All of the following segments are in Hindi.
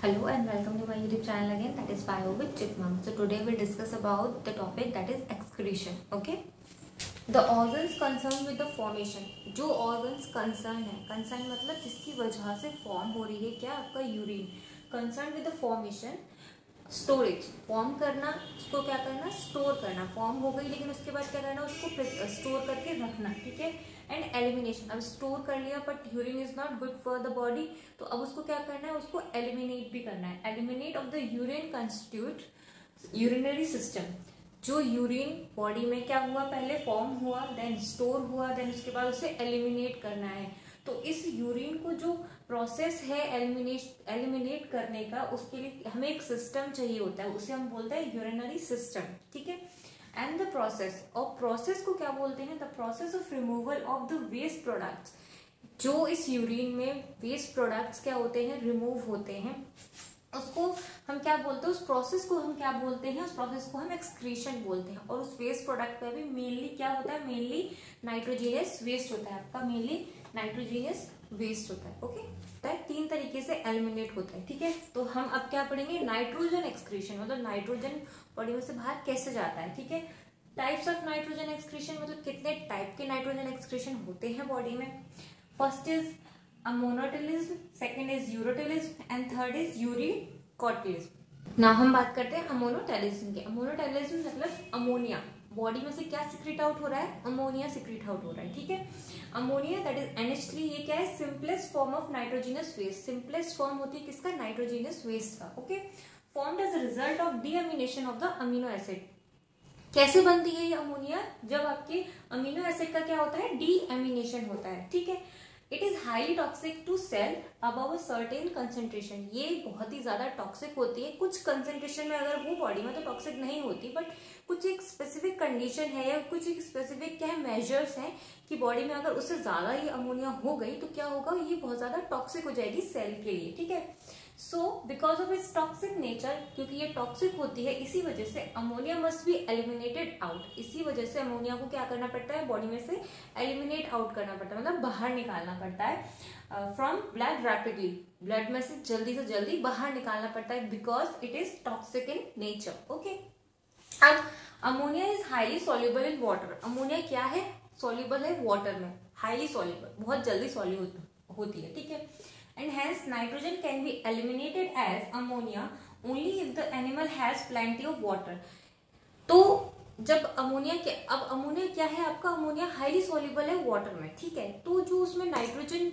Hello and welcome to my YouTube channel again, that is Bio with Chipmunk. So today we'll discuss about the topic that is excretion. Okay, the organs concerned with the formation. जो organs concerned है, concern मतलब जिसकी वजह से form हो रही है क्या आपका urine, concerned with the formation, storage, form करना, उसको क्या करना, store करना, form हो गई लेकिन उसके बाद क्या करना, उसको store करके रखना, ठीक है, एंड एलिमिनेशन. अब स्टोर कर लिया but urine is not good for the body, तो अब उसको क्या करना है, उसको एलिमिनेट भी करना है. Eliminate of the urine constitute urinary system. जो यूरिन बॉडी में क्या हुआ, पहले फॉर्म हुआ, देन स्टोर हुआ, देन उसके बाद उसे एलिमिनेट करना है. तो इस यूरिन को जो प्रोसेस है एलिमिनेट करने का, उसके लिए हमें एक सिस्टम चाहिए होता है, उसे हम बोलते हैं यूरिनरी सिस्टम, ठीक है. एंड द प्रोसेस, और प्रोसेस को क्या बोलते हैं, the process of removal of the waste products. जो इस यूरिन में वेस्ट प्रोडक्ट्स क्या होते हैं, रिमूव होते हैं, उसको हम क्या बोलते हैं, उस प्रोसेस को हम क्या बोलते हैं, उस प्रोसेस को हम एक्सक्रीशन बोलते हैं. और उस वेस्ट प्रोडक्ट पे भी मेनली क्या होता है, मेनली नाइट्रोजीनियस वेस्ट होता है आपका, मेनली नाइट्रोजीनियस वेस्ट होता है. ओके, तीन तरीके से एलिमिनेट होता है, ठीक है. तो हम अब क्या पढ़ेंगे, नाइट्रोजन एक्सक्रीशन, मतलब नाइट्रोजन बॉडी में से बाहर कैसे जाता है, ठीक है. टाइप्स ऑफ नाइट्रोजन एक्सक्रीशन, मतलब कितने टाइप के नाइट्रोजन एक्सक्रीशन होते हैं बॉडी में. First is ammonotelism, second is ureotelism and third is uricotelism. ना हम बात करते हैं अमोनोटेलिज्म की. अमोनोटेलिज्म मतलब अमोनिया, बॉडी में से क्या सिक्रेट आउट हो रहा है, अमोनिया सिक्रेट आउट हो रहा है, ठीक है. अमोनिया दैट इज NH3, ये क्या है, simplest form of nitrogenous waste. Simplest form होती है किसका, नाइट्रोजिनस वेस्ट का. Okay, formed as a result of deamination of the amino acid. कैसे बनती है ये अमोनिया, जब आपके अमीनो एसिड का क्या होता है, डीअमीनेशन होता है, ठीक है. It is highly toxic to cell above a certain concentration. ये बहुत ही ज्यादा टॉक्सिक होती है. कुछ कंसेंट्रेशन में अगर वो बॉडी में तो टॉक्सिक नहीं होती, बट कुछ एक स्पेसिफिक कंडीशन है या कुछ एक स्पेसिफिक क्या है, मेजर्स हैं कि बॉडी में अगर उससे ज्यादा ये अमोनिया हो गई तो क्या होगा, ये बहुत ज्यादा टॉक्सिक हो जाएगी सेल के लिए, ठीक है. So because of its toxic nature, क्योंकि ये टॉक्सिक होती है, इसी वजह से ammonia must be eliminated out. इसी वजह से अमोनिया को क्या करना पड़ता है, बॉडी में से एलिमिनेट आउट करना पड़ता है, मतलब बाहर निकालना पड़ता है फ्रॉम ब्लड रैपिडली. ब्लड में से जल्दी बाहर निकालना पड़ता है because it is toxic in nature. Okay, अब ammonia is highly soluble in water. Ammonia क्या है, सॉल्युबल है वाटर में, हाईली सॉल्युबल, बहुत जल्दी सॉल्युबल होती है, ठीक है. And hence nitrogen can be eliminated as ammonia only if the animal has plenty of water. तो जब अमोनिया के, अब अमोनिया क्या है आपका, अमोनिया हाईली सॉल्युबल है वाटर में, ठीक है. तो जो उसमें नाइट्रोजन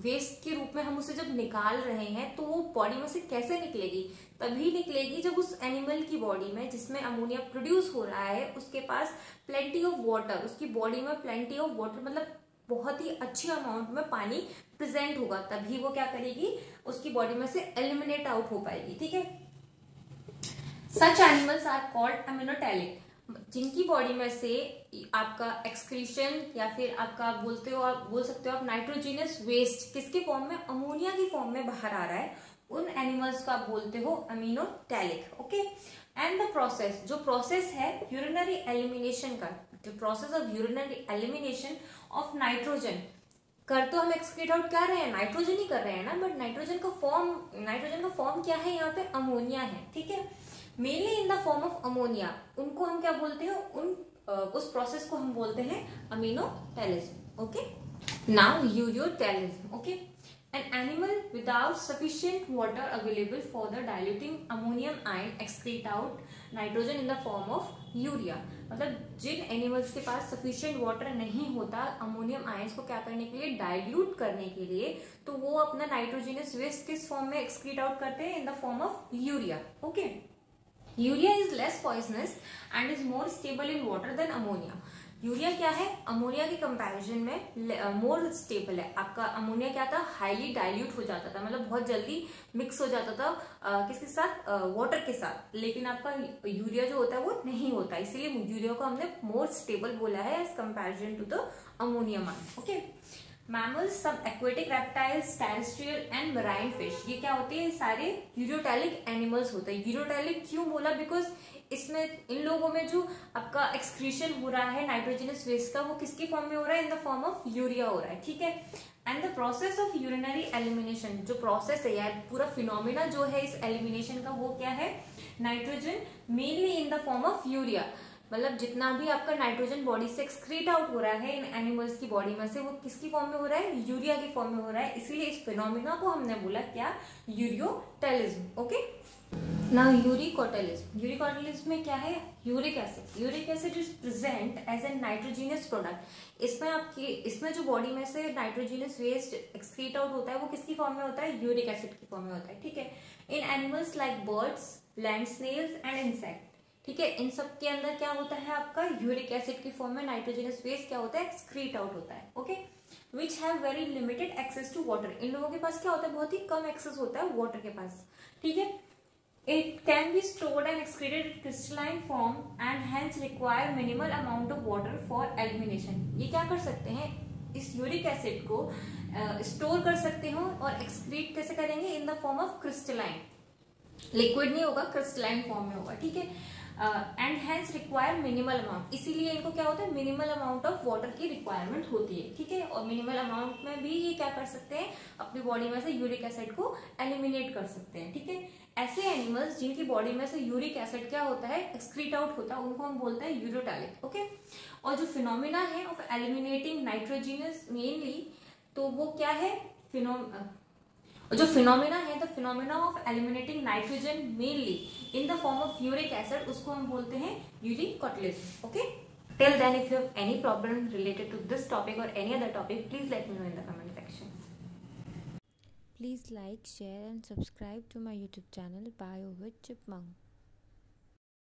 वेस्ट के रूप में हम उसे जब निकाल रहे हैं तो वो बॉडी में से कैसे निकलेगी, तभी निकलेगी जब उस एनिमल की बॉडी में जिसमें अमोनिया प्रोड्यूस हो रहा है उसके पास प्लेंटी ऑफ वाटर, उसकी बॉडी में प्लेंटी ऑफ वाटर मतलब बहुत ही अच्छी अमाउंट में पानी प्रेजेंट होगा, तभी वो क्या करेगी, उसकी बॉडी में से एलिमिनेट आउट हो पाएगी, ठीक है. Such animals are called ammonotelic. जिनकी बॉडी में से आपका एक्सक्रीशन या फिर आपका बोल सकते हो आप नाइट्रोजिनस वेस्ट किसके फॉर्म में, अमोनिया की फॉर्म में बाहर आ रहा है, उन एनिमल्स को आप बोलते हो अमीनोटैलिक. ओके, एंड द प्रोसेस, जो प्रोसेस है यूरिनरी एलिमिनेशन का, जो process of urinary elimination of nitrogen, कर तो हम एक्सक्रीट आउट क्या रहे हैं, नाइट्रोजन ही कर रहे हैं ना, बट नाइट्रोजन का फॉर्म क्या है, यहाँ पे अमोनिया है, ठीक है. Mainly in the form of ammonia, उनको हम क्या बोलते हैं, उस प्रोसेस को हम बोलते हैं ammonotelism. Okay, now ureotelism. Okay, an animal without sufficient water available for the diluting ammonium ion excrete out nitrogen in the form of urea. मतलब जिन एनिमल्स के पास सफिशिएंट वाटर नहीं होता अमोनियम आयंस को क्या करने के लिए, डाइल्यूट करने के लिए, तो वो अपना नाइट्रोजनस वेस्ट किस फॉर्म में एक्सक्रीट आउट करते हैं, in the form of urea. Okay, urea is less poisonous and is more stable in water than ammonia. Urea क्या है, अमोनिया के कंपैरिजन में मोर स्टेबल है. आपका अमोनिया क्या था, हाईली डाइल्यूट हो जाता था, मतलब बहुत जल्दी मिक्स हो जाता था किसके साथ, वाटर के साथ, लेकिन आपका यूरिया जो होता है वो नहीं होता, इसीलिए यूरिया को हमने मोर स्टेबल बोला है as comparison to the ammonium ion. Okay, mammals, सब aquatic reptiles, terrestrial and marine fish, ये क्या होते हैं, सारे यूरियोटैलिक एनिमल्स होते हैं। यूरियोटैलिक क्यों बोला, बिकॉज इसमें इन लोगों में जो आपका एक्सक्रीशन हो रहा है नाइट्रोजनस वेस्ट का, वो किसकी फॉर्म में हो रहा है, इन द फॉर्म ऑफ यूरिया हो रहा है, ठीक है। And the process of urinary elimination, जो प्रोसेस है यार, पूरा फिनोमिना जो है इस एलिमिनेशन का, वो क्या है, nitrogen mainly in the form of urea, मतलब जितना भी आपका नाइट्रोजन बॉडी से एक्सक्रीट आउट हो रहा है इन एनिमल्स की बॉडी में से, वो किसकी फॉर्म में हो रहा है, यूरिया की फॉर्म में हो रहा है। इसीलिए इस फिनोमिना को हमने बोला क्या, यूरियोटेलिज्म। ओके, ना यूरिकोटेलिज्म, यूरिकोटेलिज्म में क्या है, uric acid, uric acid is present as a nitrogenous product. इसमें जो बॉडी में से नाइट्रोजीनियस वेस्ट एक्सक्रीट आउट होता है, वो किसकी फॉर्म में होता है, यूरिक एसिड की फॉर्म में होता है, ठीक है। In animals like birds, land snails and insect, ठीक है, इन सब के अंदर क्या होता है आपका, यूरिक एसिड की फॉर्म में नाइट्रोजनस वेस्ट क्या होता है, एक्सक्रीट आउट होता है। Okay, which have very limited access to water, इन लोगों के पास क्या होता है, बहुत ही कम एक्सेस होता है वाटर के पास, ठीक है। It can be stored and excreted in crystalline form and hence require minimal amount of water for elimination. ये क्या कर सकते हैं, इस यूरिक एसिड को स्टोर कर सकते हो और एक्सक्रीट कैसे करेंगे, in the form of crystalline, liquid नहीं होगा, क्रिस्टलाइन फॉर्म में होगा, ठीक है। And hence require minimal amount, इसीलिए इनको क्या होता है, मिनिमल अमाउंट ऑफ वाटर की रिक्वायरमेंट होती है, ठीक है। और मिनिमल अमाउंट में भी ये क्या कर सकते हैं, अपनी बॉडी में से यूरिक एसिड को एलिमिनेट कर सकते हैं, ठीक है। ऐसे एनिमल्स जिनकी बॉडी में से यूरिक एसिड क्या होता है, एक्सक्रीट आउट होता है, उनको हम बोलते हैं यूरियोटैलिक। ओके, और जो फिनोमिना है ऑफ एलिमिनेटिंग नाइट्रोजीनस मेनली, तो वो क्या है, जो फिनोमिना है, the phenomena of eliminating nitrogen mainly in the form of uric acid, उसको हम बोलते हैं uricotelism. Okay, till then if you have any problem related to this topic और any other topic, please let me know in the comment section. Please like, share and subscribe to my YouTube channel Bio with Chipmunk.